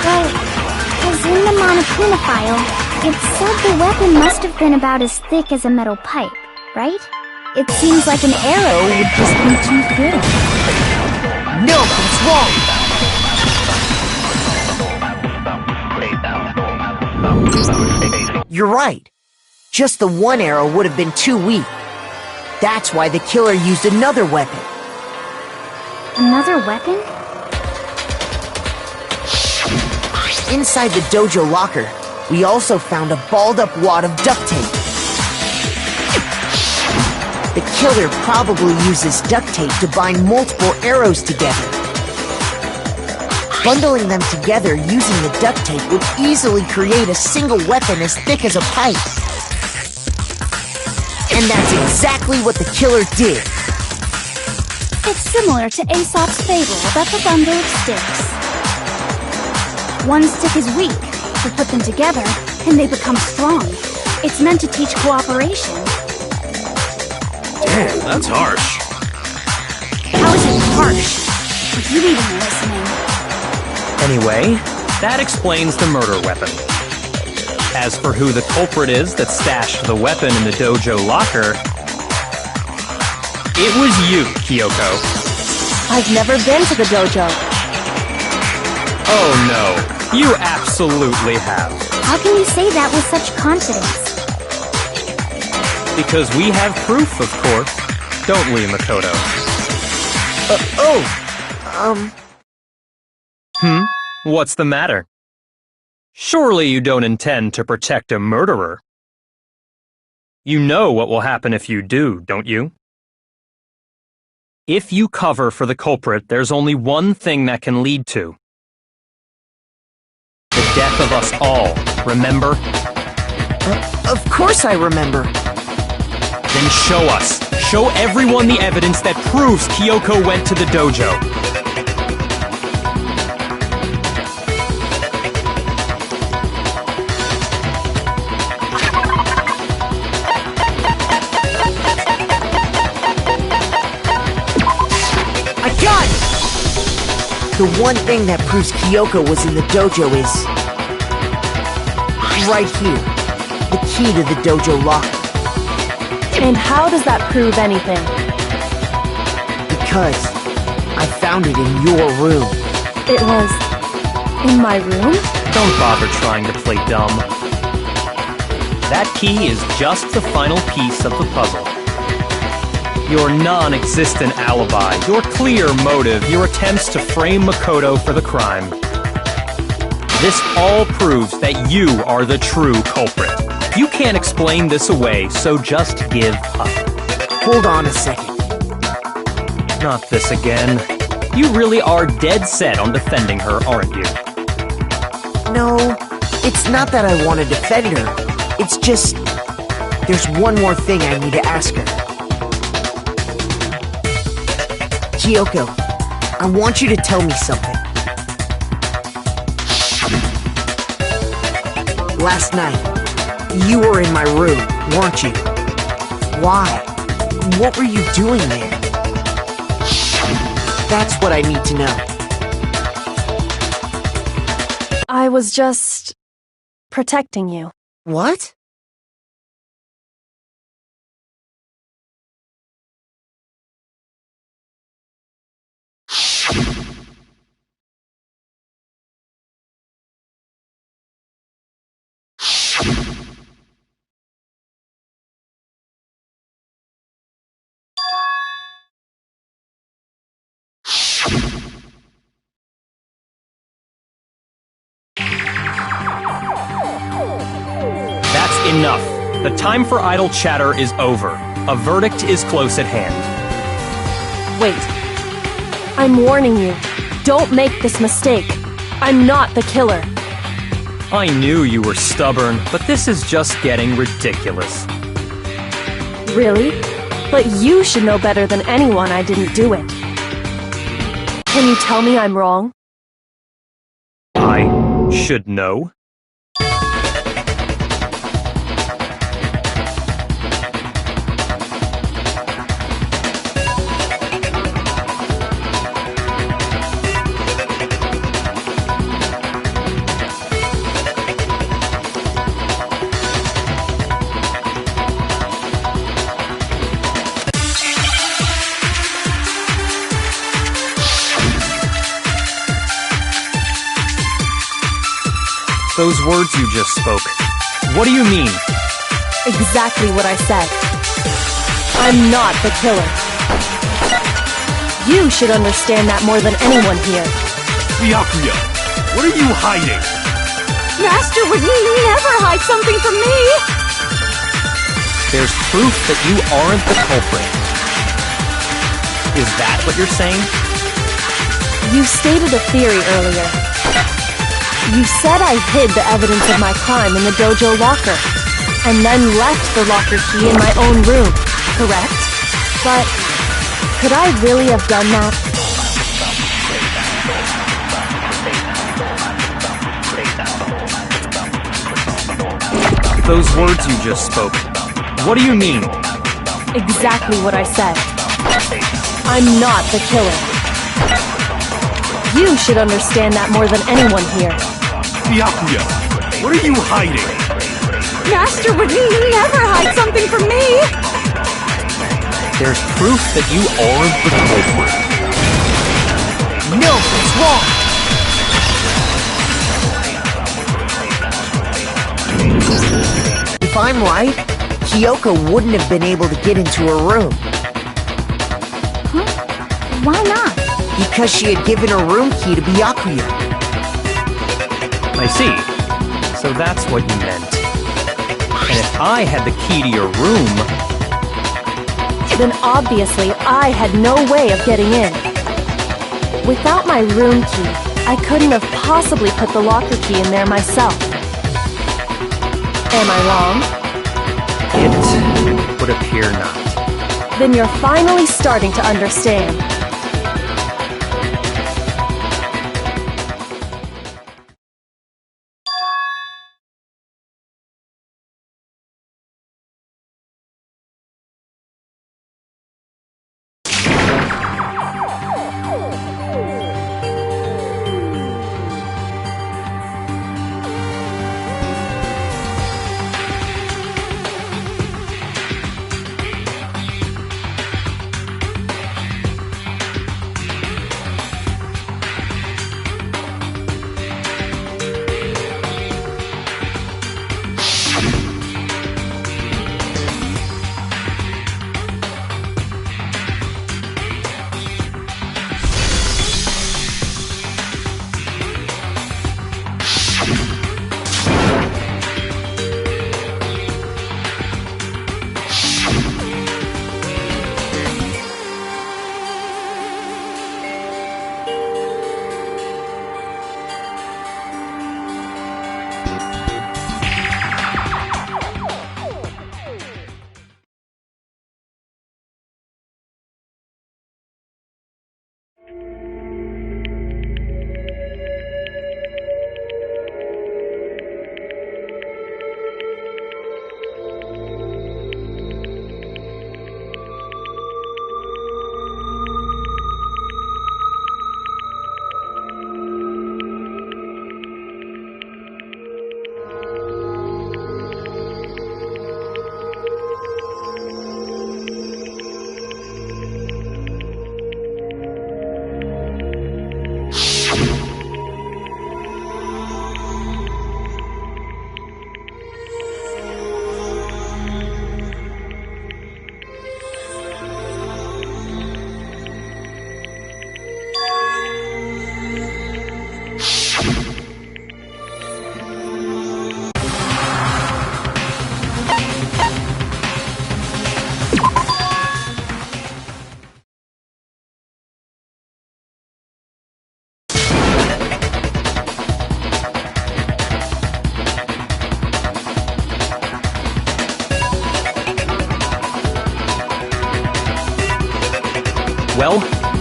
Well, because in the Monokuma file, it said the weapon must have been about as thick as a metal pipe, right? It seems like an arrow would just be too thin. No, that's wrong! You're right. Just the one arrow would have been too weak. That's why the killer used another weapon. Another weapon? Inside the dojo locker, we also found a balled-up wad of duct tape. The killer probably uses duct tape to bind multiple arrows together. Bundling them together using the duct tape would easily create a single weapon as thick as a pipe. And that's exactly what the killer did. It's similar to Aesop's fable about the bundle of sticks. One stick is weak, so put them together, and they become strong. It's meant to teach cooperation. Damn, that's harsh. How is it harsh? Are you even listening? Anyway, that explains the murder weapon. As for who the culprit is that stashed the weapon in the dojo locker, it was you, Kyoko. I've never been to the dojo. Oh no, you absolutely have. How can you say that with such confidence? Because we have proof, of course. Don't we, Makoto? What's the matter? Surely you don't intend to protect a murderer. You know what will happen if you do, don't you? If you cover for the culprit, there's only one thing that can lead to. The death of us all, remember? Of course I remember. Then show us. Show everyone the evidence that proves Kyoko went to the dojo. I got it! The one thing that proves Kyoko was in the dojo is right here. The key to the dojo locker. And how does that prove anything? Because I found it in your room. It was in my room? Don't bother trying to play dumb. That key is just the final piece of the puzzle. Your non-existent alibi, your clear motive, your attempts to frame Makoto for the crime. This all proves that you are the true culprit. You can't explain this away, so just give up. Hold on a second. Not this again. You really are dead set on defending her, aren't you? No, It's not that I want to defend her. It's just... there's one more thing I need to ask her. Kyoko, I want you to tell me something. Last night, you were in my room, weren't you? Why? What were you doing there? That's what I need to know. I was just protecting you. What? That's enough. The time for idle chatter is over. A verdict is close at hand. Wait. I'm warning you. Don't make this mistake. I'm not the killer. I knew you were stubborn, but this is just getting ridiculous. Really? But you should know better than anyone I didn't do it. Can you tell me I'm wrong? I should know? Those words you just spoke. What do you mean? Exactly what I said. I'm not the killer. You should understand that more than anyone here. Byakuya, what are you hiding? Master would never hide something from me! There's proof that you aren't the culprit. Is that what you're saying? You stated a theory earlier. You said I hid the evidence of my crime in the dojo locker, and then left the locker key in my own room, correct? But could I really have done that? Those words you just spoke. What do you mean? Exactly what I said. I'm not the killer. You should understand that more than anyone here. Byakuya, what are you hiding? Master would never hide something from me! There's proof that you aren't the culprit. No, it's wrong! If I'm right, Kyoko wouldn't have been able to get into her room. Huh? Why not? Because she had given her room key to Byakuya. I see. So that's what you meant. And if I had the key to your room... Then obviously I had no way of getting in. Without my room key, I couldn't have possibly put the locker key in there myself. Am I wrong? It would appear not. Then you're finally starting to understand.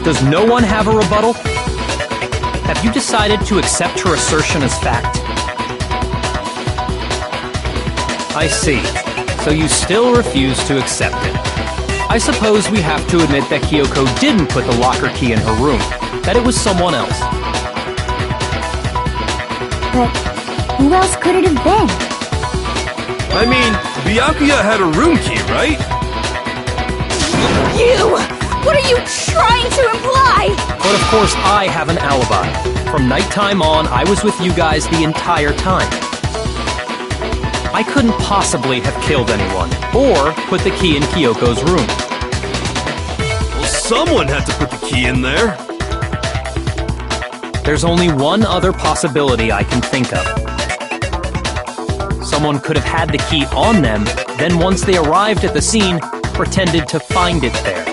Does no one have a rebuttal? Have you decided to accept her assertion as fact? I see. So you still refuse to accept it. I suppose we have to admit that Kyoko didn't put the locker key in her room, that it was someone else. But who else could it have been? I mean, Byakuya had a room key, right? You! What are you trying to imply? But of course I have an alibi. From nighttime on, I was with you guys the entire time. I couldn't possibly have killed anyone, or put the key in Kyoko's room. Well, someone had to put the key in there. There's only one other possibility I can think of. Someone could have had the key on them, then once they arrived at the scene, pretended to find it there.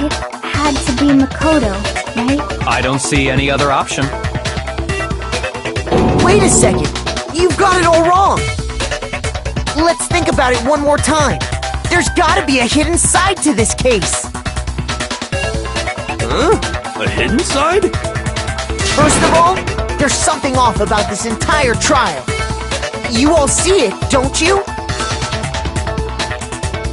It had to be Makoto, right? I don't see any other option. Wait a second! You've got it all wrong! Let's think about it one more time. There's gotta be a hidden side to this case. Huh? A hidden side? First of all, there's something off about this entire trial. You all see it, don't you?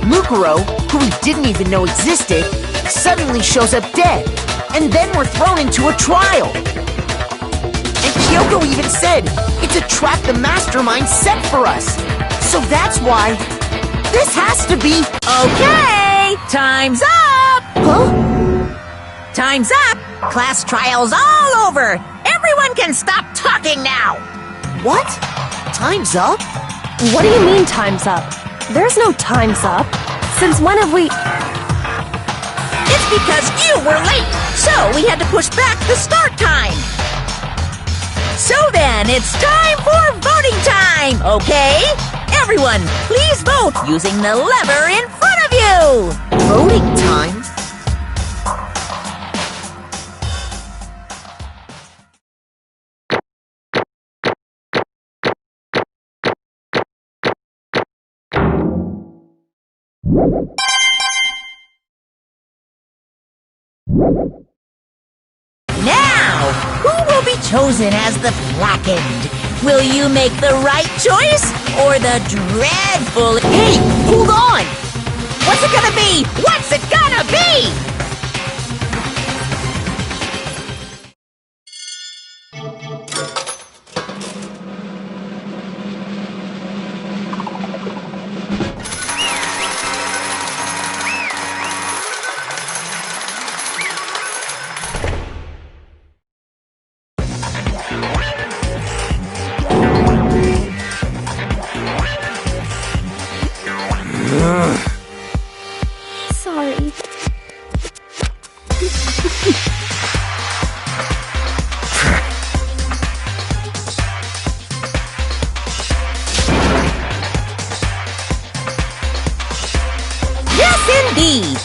Mukuro, who we didn't even know existed, suddenly shows up dead, and then we're thrown into a trial. And Kyoko even said, it's a trap the mastermind set for us. So that's why this has to be... Okay, time's up! Huh? Time's up! Class trial's all over! Everyone can stop talking now! What? Time's up? What do you mean time's up? There's no time's up. Since when have we... It's because you were late, so we had to push back the start time! So then, it's time for voting time, okay? Everyone, please vote using the lever in front of you! Voting time? Now, who will be chosen as the blackened? Will you make the right choice or the dreadful... Hey, hold on! What's it gonna be? What's it gonna be? Sorry. Yes, indeed!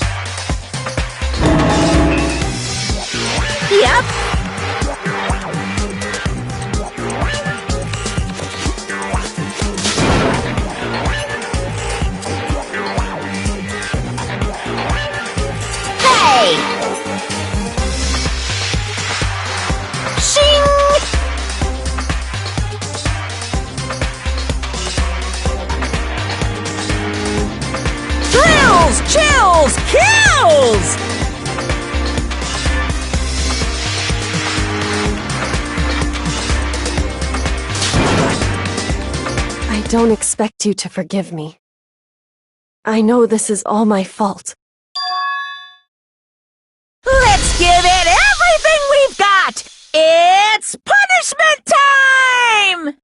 Yep. Hey! Shing! Thrills, chills, kills! I don't expect you to forgive me. I know this is all my fault. Let's give it everything we've got! It's punishment time!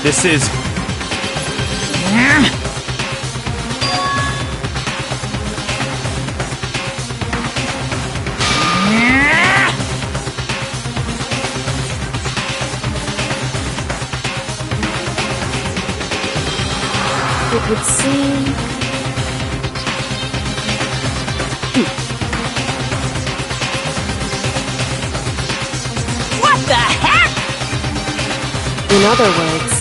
This is... It would seem... What the heck? In other words...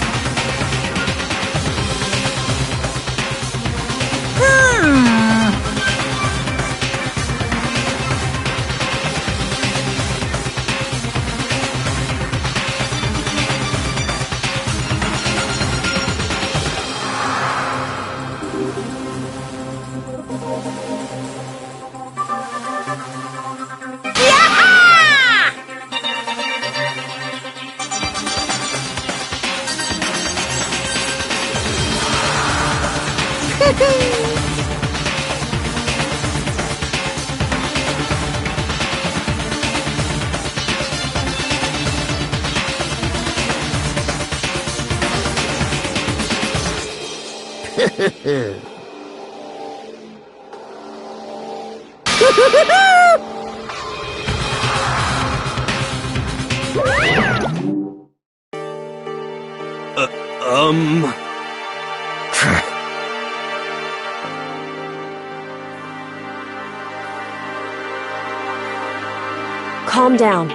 Calm down.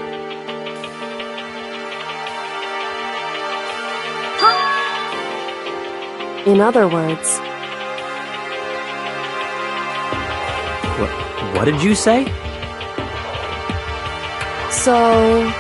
In other words... What did you say? So...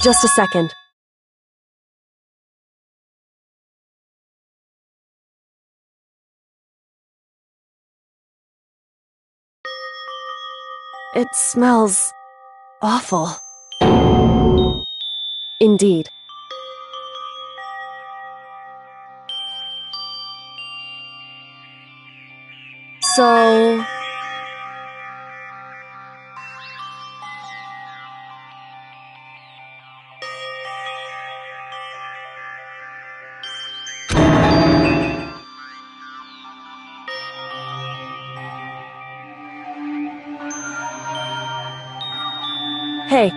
Just a second. It smells awful. Indeed. So... Hey.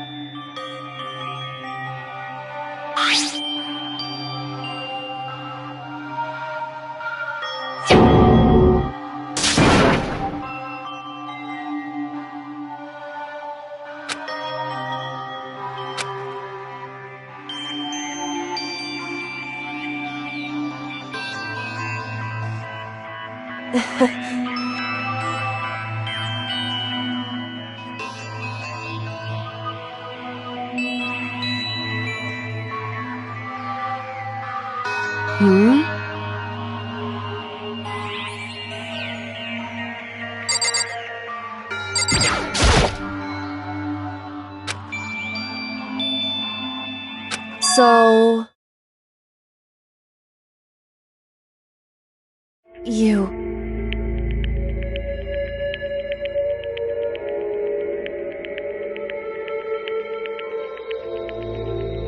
Hmm? So... You...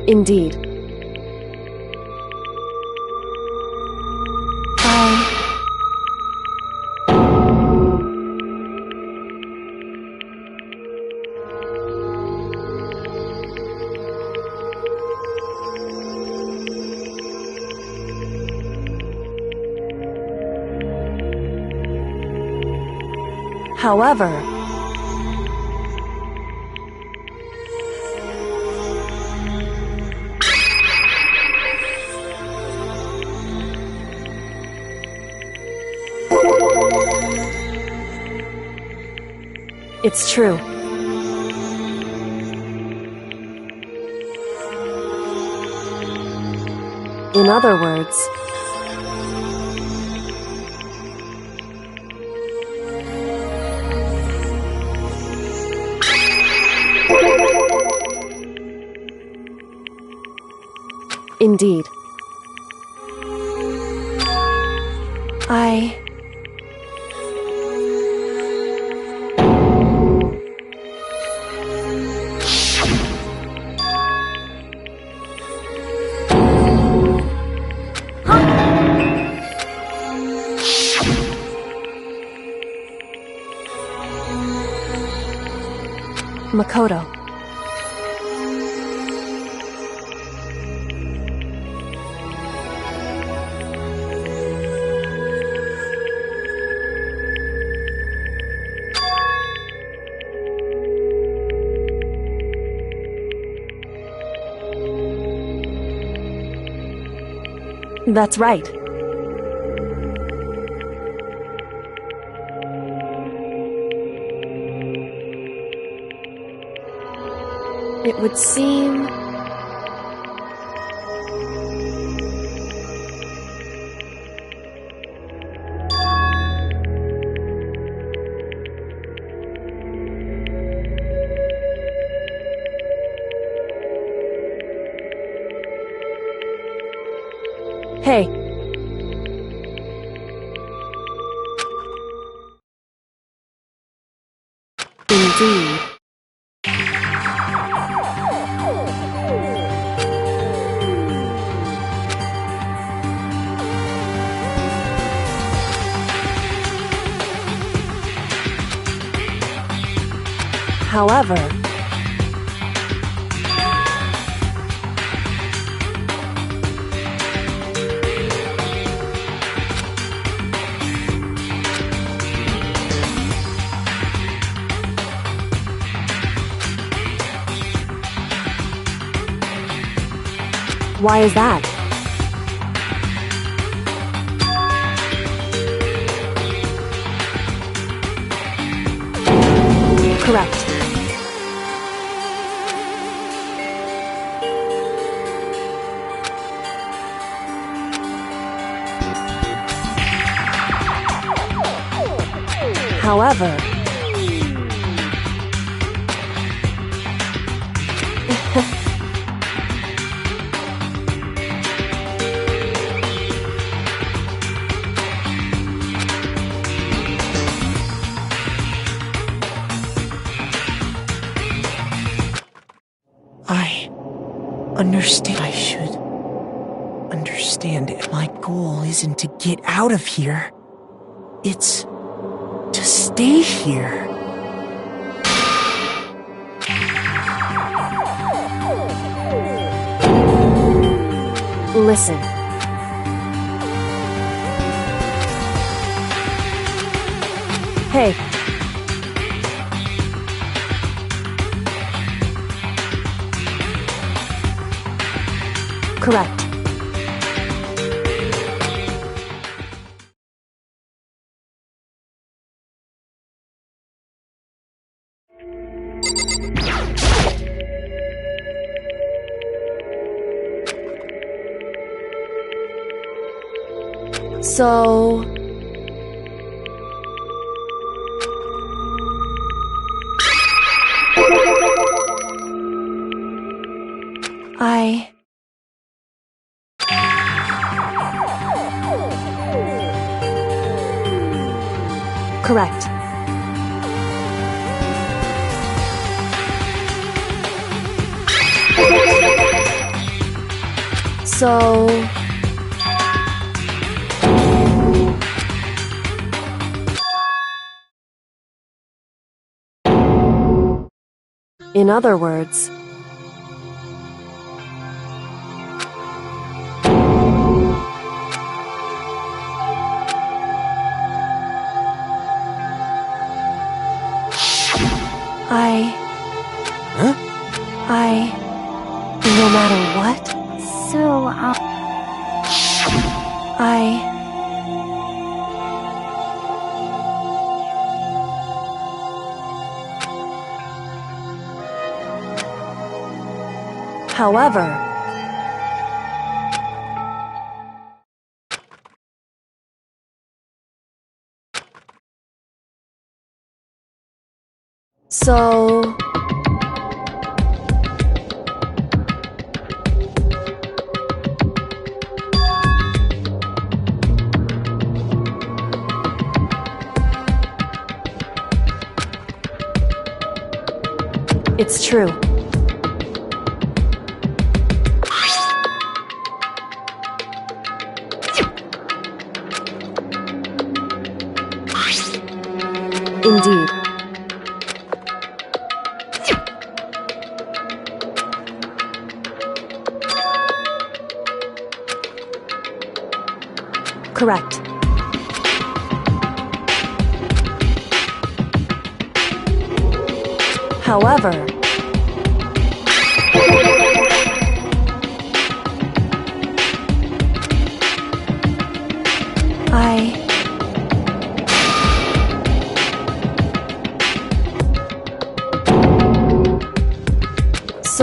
Indeed. However... It's true. In other words... Indeed. I... Makoto. That's right. It would seem... Hey. Indeed. However... Why is that? Correct. However, I understand. I should understand it. My goal isn't to get out of here. It's to stay here. listen. Hey. Correct. So... Correct. So... In other words... No matter what? So, However... So... It's true. Indeed. Correct. However...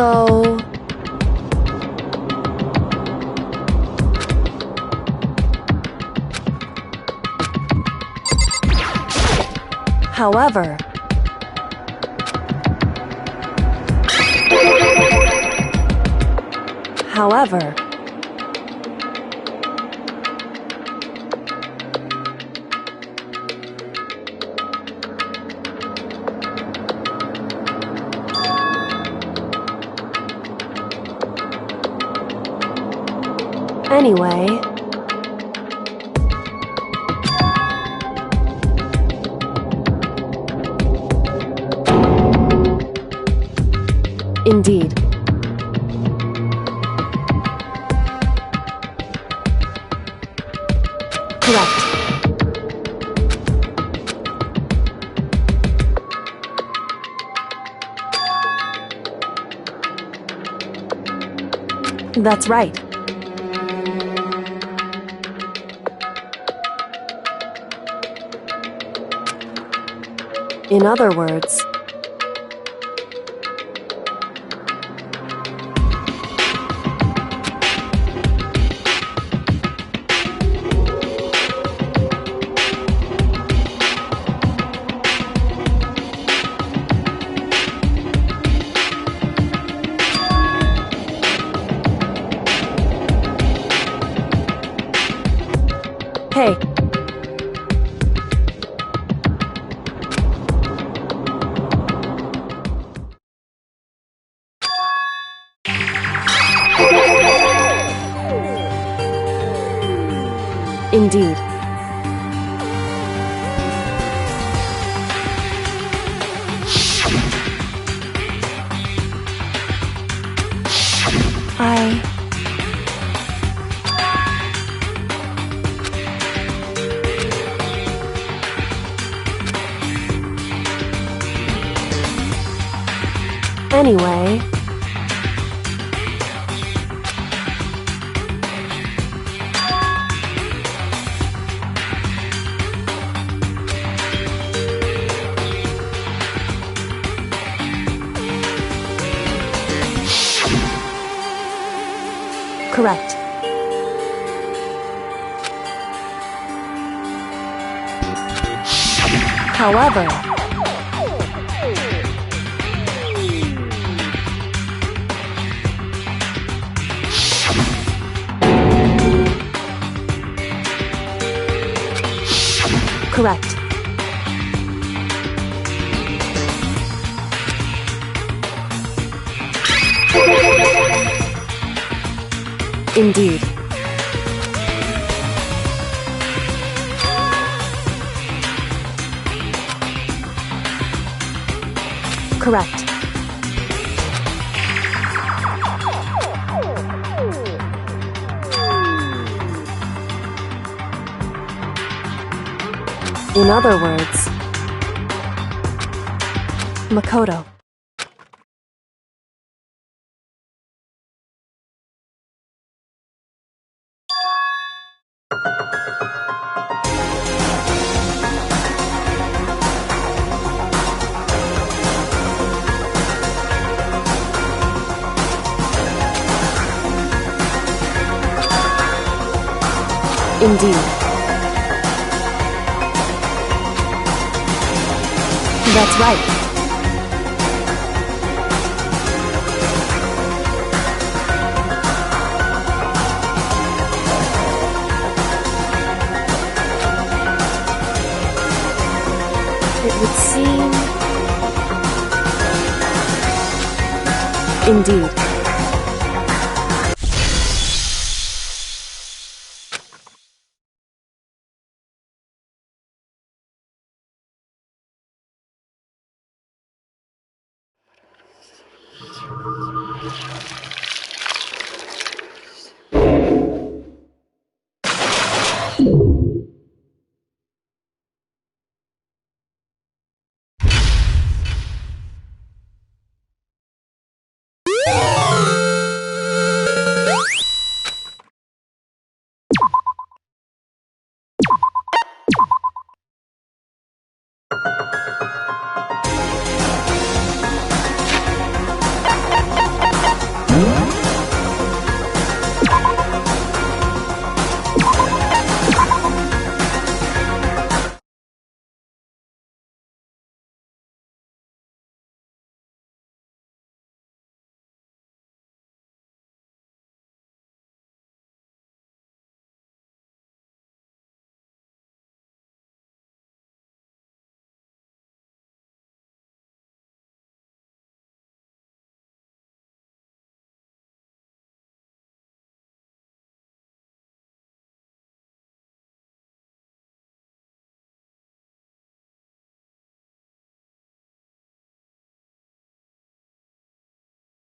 So... However... However... Anyway... Indeed. Correct. That's right. In other words... Hey. Indeed. Anyway... Correct. However... Correct. Indeed. Correct. In other words, Makoto. Indeed. That's right. It would seem... Indeed.